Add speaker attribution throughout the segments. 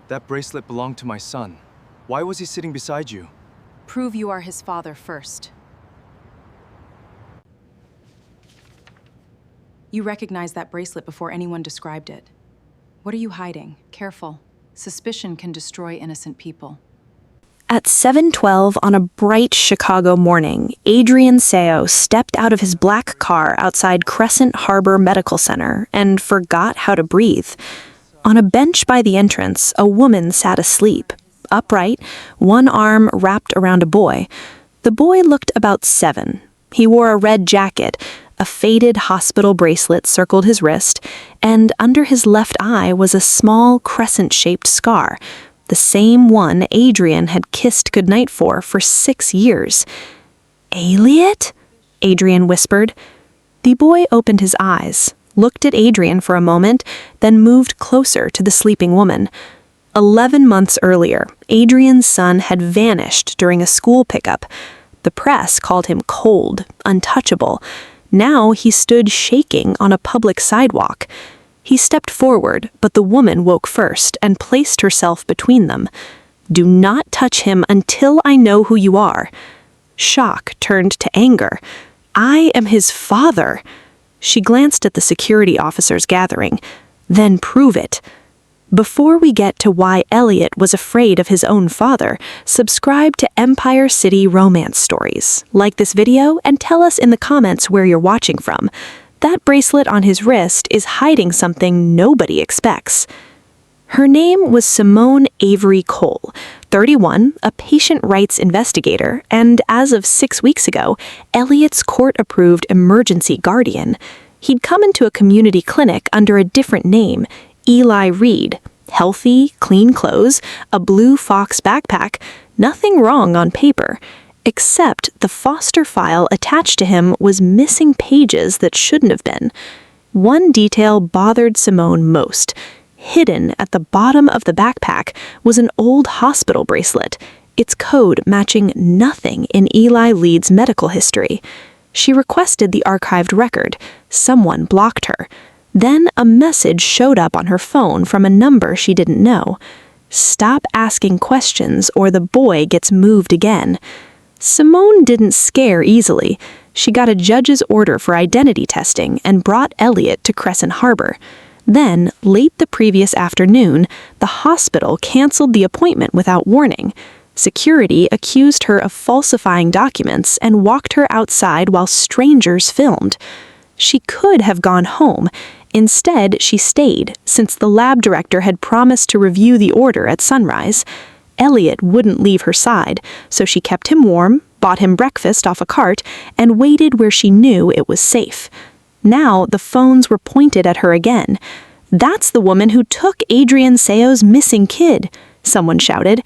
Speaker 1: That bracelet belonged to my son. Why was he sitting beside you?
Speaker 2: Prove you are his father first. You recognized that bracelet before anyone described it. What are you hiding? Careful. Suspicion can destroy innocent people.
Speaker 3: At 7:12 on a bright Chicago morning, Adrian Seo stepped out of his black car outside Crescent Harbor Medical Center and forgot how to breathe. On a bench by the entrance, a woman sat asleep, upright, one arm wrapped around a boy. The boy looked about 7. He wore a red jacket, a faded hospital bracelet circled his wrist, and under his left eye was a small crescent-shaped scar, the same one Adrian had kissed goodnight for 6 years. "Elliot?" Adrian whispered. The boy opened his eyes, looked at Adrian for a moment, then moved closer to the sleeping woman. 11 months earlier, Adrian's son had vanished during a school pickup. The press called him cold, untouchable. Now he stood shaking on a public sidewalk. He stepped forward, but the woman woke first and placed herself between them. "Do not touch him until I know who you are." Shock turned to anger. "I am his father." She glanced at the security officers gathering. "Then prove it." Before we get to why Elliot was afraid of his own father, subscribe to Empire City Romance Stories. Like this video and tell us in the comments where you're watching from. That bracelet on his wrist is hiding something nobody expects. Her name was Simone Avery Cole, 31, a patient rights investigator, and as of 6 weeks ago, Elliot's court-approved emergency guardian. He'd come into a community clinic under a different name, Eli Reed. Healthy, clean clothes, a blue Fox backpack, nothing wrong on paper. Except the foster file attached to him was missing pages that shouldn't have been. One detail bothered Simone most. Hidden at the bottom of the backpack was an old hospital bracelet, its code matching nothing in Eli Reed's medical history. She requested the archived record. Someone blocked her. Then a message showed up on her phone from a number she didn't know. "Stop asking questions or the boy gets moved again." Simone didn't scare easily. She got a judge's order for identity testing and brought Elliot to Crescent Harbor. Then, late the previous afternoon, the hospital canceled the appointment without warning. Security accused her of falsifying documents and walked her outside while strangers filmed. She could have gone home. Instead, she stayed, since the lab director had promised to review the order at sunrise. Elliot wouldn't leave her side, so she kept him warm, bought him breakfast off a cart, and waited where she knew it was safe. Now the phones were pointed at her again. "That's the woman who took Adrian Seo's missing kid," someone shouted.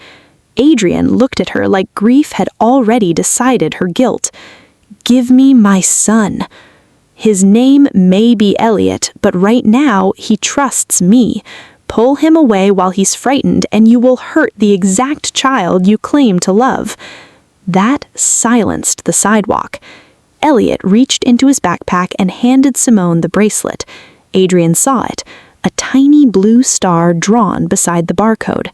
Speaker 3: Adrian looked at her like grief had already decided her guilt. "Give me my son. His name may be Elliot, but right now he trusts me. Pull him away while he's frightened and you will hurt the exact child you claim to love." That silenced the sidewalk. Elliot reached into his backpack and handed Simone the bracelet. Adrian saw it, a tiny blue star drawn beside the barcode.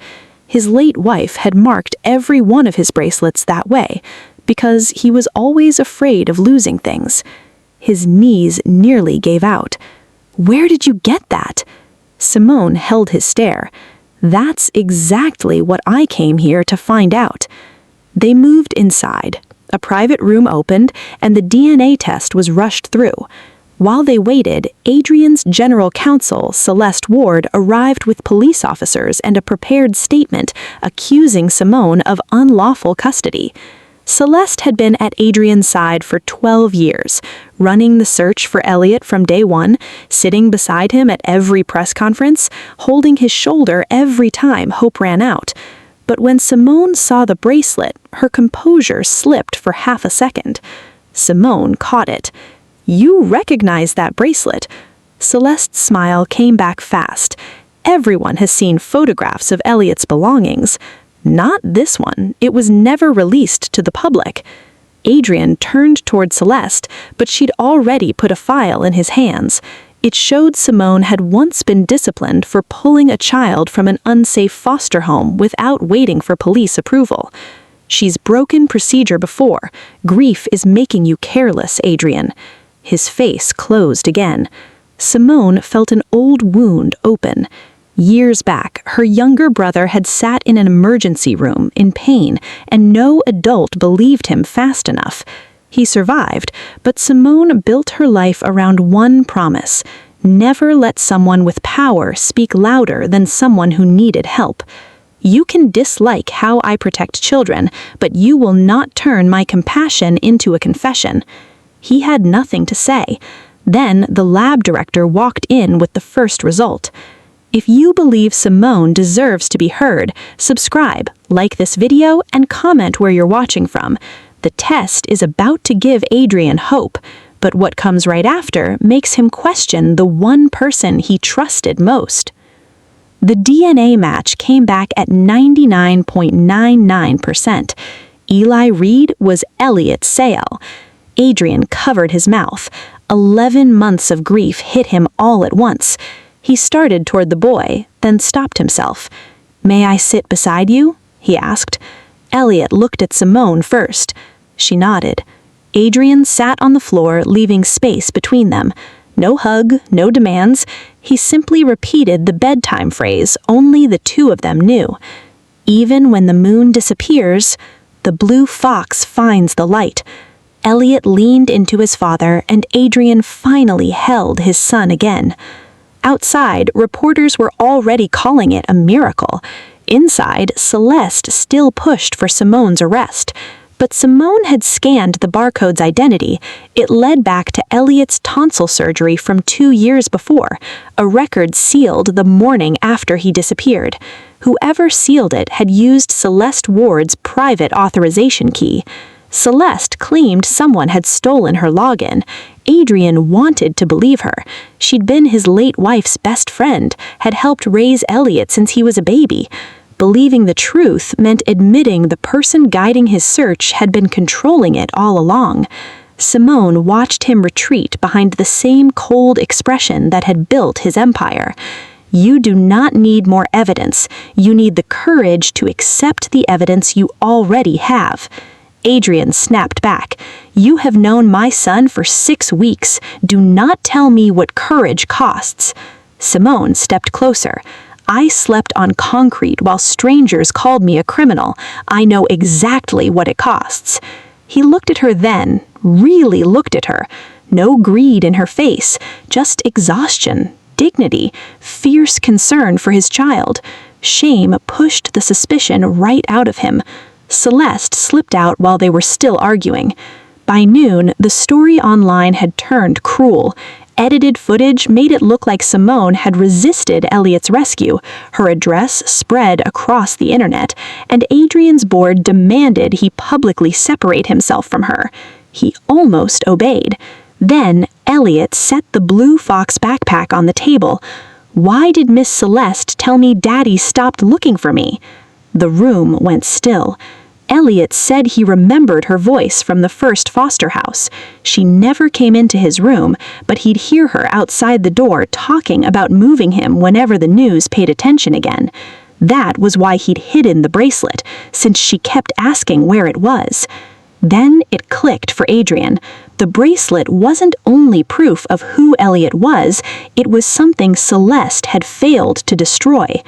Speaker 3: His late wife had marked every one of his bracelets that way, because he was always afraid of losing things. His knees nearly gave out. "Where did you get that?" Simone held his stare. "That's exactly what I came here to find out." They moved inside. A private room opened, and the DNA test was rushed through. While they waited, Adrian's general counsel, Celeste Ward, arrived with police officers and a prepared statement accusing Simone of unlawful custody. Celeste had been at Adrian's side for 12 years, running the search for Elliot from day one, sitting beside him at every press conference, holding his shoulder every time hope ran out. But when Simone saw the bracelet, her composure slipped for half a second. Simone caught it. "You recognize that bracelet." Celeste's smile came back fast. "Everyone has seen photographs of Elliot's belongings. Not this one. It was never released to the public." Adrian turned toward Celeste, but she'd already put a file in his hands. It showed Simone had once been disciplined for pulling a child from an unsafe foster home without waiting for police approval. "She's broken procedure before. Grief is making you careless, Adrian." His face closed again. Simone felt an old wound open. Years back, her younger brother had sat in an emergency room in pain, and no adult believed him fast enough. He survived, but Simone built her life around one promise: never let someone with power speak louder than someone who needed help. "You can dislike how I protect children, but you will not turn my compassion into a confession." He had nothing to say. Then the lab director walked in with the first result. If you believe Simone deserves to be heard, subscribe, like this video, and comment where you're watching from. The test is about to give Adrian hope, but what comes right after makes him question the one person he trusted most. The DNA match came back at 99.99%. Eli Reed was Elliot Seo. Adrian covered his mouth. 11 months of grief hit him all at once. He started toward the boy, then stopped himself. "May I sit beside you?" he asked. Elliot looked at Simone first. She nodded. Adrian sat on the floor, leaving space between them. No hug, no demands. He simply repeated the bedtime phrase only the two of them knew. "Even when the moon disappears, the blue fox finds the light." Elliot leaned into his father, and Adrian finally held his son again. Outside, reporters were already calling it a miracle. Inside, Celeste still pushed for Simone's arrest. But Simone had scanned the barcode's identity. It led back to Elliot's tonsil surgery from 2 years before, a record sealed the morning after he disappeared. Whoever sealed it had used Celeste Ward's private authorization key. Celeste claimed someone had stolen her login. Adrian wanted to believe her. She'd been his late wife's best friend, had helped raise Elliot since he was a baby. Believing the truth meant admitting the person guiding his search had been controlling it all along. Simone watched him retreat behind the same cold expression that had built his empire. "You do not need more evidence. You need the courage to accept the evidence you already have." Adrian snapped back. "You have known my son for 6 weeks. Do not tell me what courage costs." Simone stepped closer. "I slept on concrete while strangers called me a criminal. I know exactly what it costs." He looked at her then, really looked at her. No greed in her face, just exhaustion, dignity, fierce concern for his child. Shame pushed the suspicion right out of him. Celeste slipped out while they were still arguing. By noon, the story online had turned cruel. Edited footage made it look like Simone had resisted Elliot's rescue. Her address spread across the internet, and Adrian's board demanded he publicly separate himself from her. He almost obeyed. Then Elliot set the blue fox backpack on the table. "Why did Miss Celeste tell me Daddy stopped looking for me?" The room went still. Elliot said he remembered her voice from the first foster house. She never came into his room, but he'd hear her outside the door talking about moving him whenever the news paid attention again. That was why he'd hidden the bracelet, since she kept asking where it was. Then it clicked for Adrian. The bracelet wasn't only proof of who Elliot was, it was something Celeste had failed to destroy.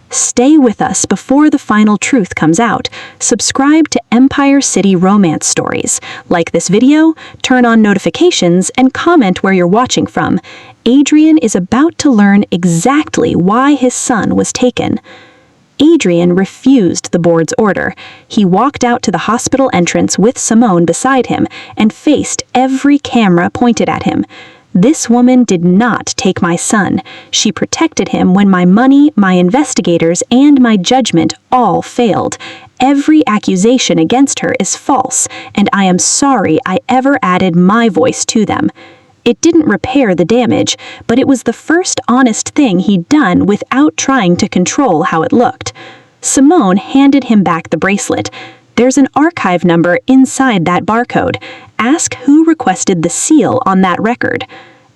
Speaker 3: Stay with us before the final truth comes out. Subscribe to Empire City Romance Stories. Like this video, turn on notifications, and comment where you're watching from. Adrian is about to learn exactly why his son was taken. Adrian refused the board's order. He walked out to the hospital entrance with Simone beside him and faced every camera pointed at him. "This woman did not take my son. She protected him when my money, my investigators, and my judgment all failed. Every accusation against her is false, and I am sorry I ever added my voice to them." It didn't repair the damage, but it was the first honest thing he'd done without trying to control how it looked. Simone handed him back the bracelet. "There's an archive number inside that barcode. Ask who requested the seal on that record."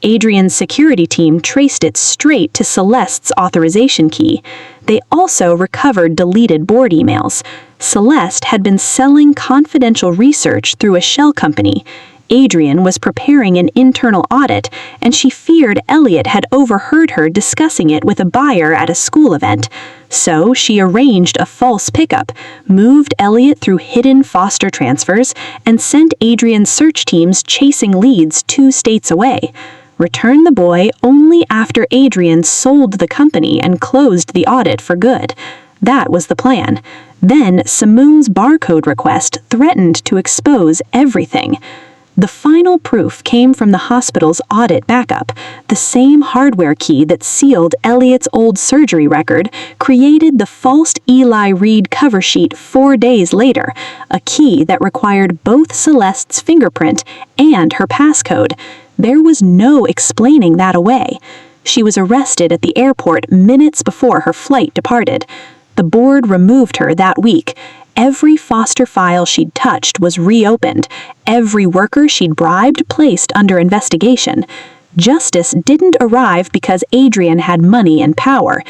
Speaker 3: Adrian's security team traced it straight to Celeste's authorization key. They also recovered deleted board emails. Celeste had been selling confidential research through a shell company. Adrian was preparing an internal audit, and she feared Elliot had overheard her discussing it with a buyer at a school event. So she arranged a false pickup, moved Elliot through hidden foster transfers, and sent Adrian's search teams chasing leads 2 states away. Returned the boy only after Adrian sold the company and closed the audit for good. That was the plan. Then Simone's barcode request threatened to expose everything. The final proof came from the hospital's audit backup. The same hardware key that sealed Elliot's old surgery record created the false Eli Reed cover sheet 4 days later, a key that required both Celeste's fingerprint and her passcode. There was no explaining that away. She was arrested at the airport minutes before her flight departed. The board removed her that week. Every foster file she'd touched was reopened. Every worker she'd bribed placed under investigation. Justice didn't arrive because Adrian had money and power.